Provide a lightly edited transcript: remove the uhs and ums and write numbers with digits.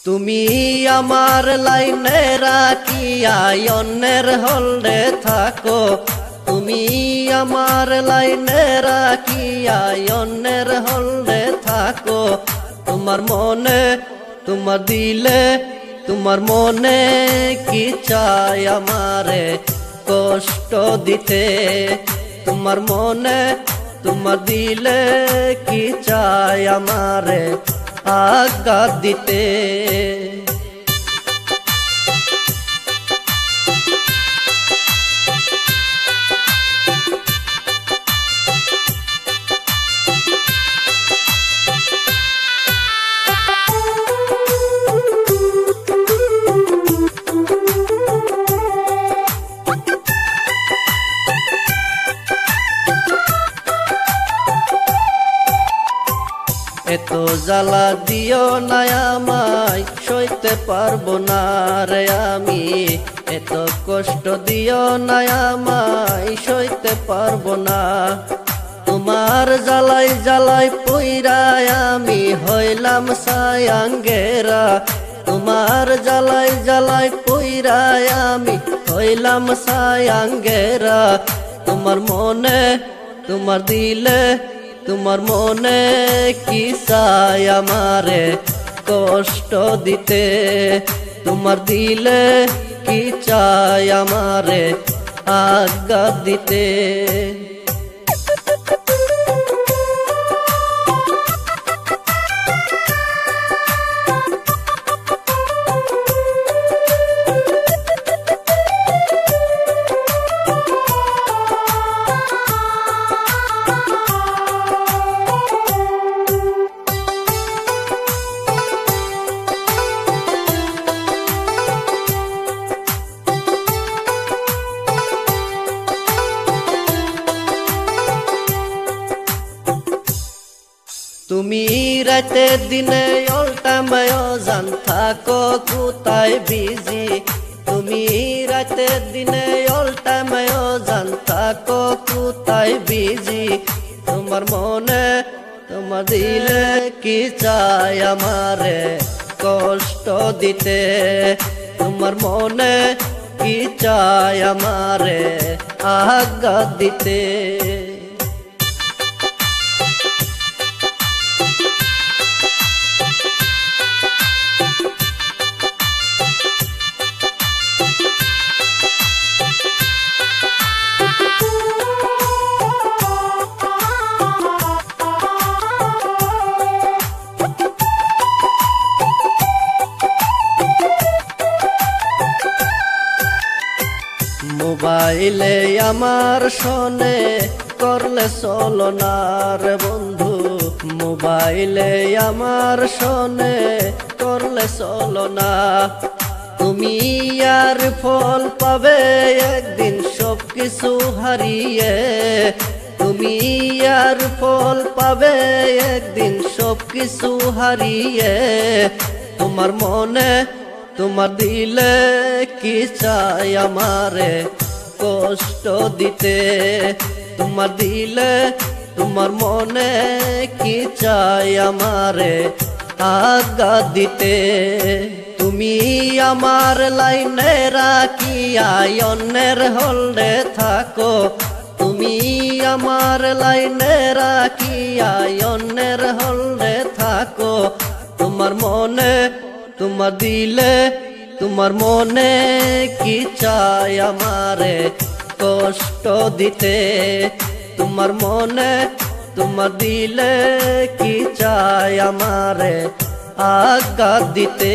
তুমি আমার লাইনে রাখিয়া অন্যের হলদে থাকো, তুমি আমার লাইনে রাখিয়া অন্যের হলদে থাকো। তোমার মনে তোমার দিলে তোমার মনে কি চাই আমারে কষ্ট দিতে। তোমার মনে তোমার দিলে কি চাই আমারে আঘাত দিতে। এত জ্বালা দিও না আমায় সইতে পারবো না রে আমি, এত কষ্ট দিও না আমায় সইতে পারবো না। তোমার জ্বালাই জ্বালাই পইরায় আমি হইলাম সায়াঙ্গেরা, তোমার জ্বালাই জ্বালাই পইরায় আমি হইলাম সায়াঙ্গেরা। তোমার মনে তোমার দিলে তোমার মনে কি চাই আমারে কষ্ট দিতে। তোমার দিলে কি চাই আমারে আঘাত দিতে। তুমি রাতে দিনে অল টাইম জান থাকো কোথায় বিজি। তুমি রাতে দিনে অল টাইম জান থাকো কোথায় বিজি। তোমার মনে তোমার দিলে কি চাই আমারে কষ্ট দিতে। তোমার মনে কি চাই আমারে আঘাত দিতে। মোবাইলে আমার শোনে করলে চলো না রে বন্ধু, মোবাইলে আমার শোনে করলে চলো না। তুমি আর ফল পাবে একদিন সব কিছু হারিয়ে, তুমি আর ফল পাবে একদিন সব কিছু হারিয়ে। তোমার মনে তোমার দিলে কি চাই আমারে কষ্ট দিতে। তোমার দিলে তোমার মনে কি চাই আমারে আঘাত দিতে। তুমি আমার লাইনে রাখিয়া অন্যের হলদে থাকো, তুমি আমার লাইনে রাখিয়া অন্যের হলদে থাকো। তোমার মনে তোমার দিলে তোমার মনে কি চাই আমারে কষ্ট দিতে। তোমার মনে তোমার দিলে কি চাই আমারে আঘাত দিতে।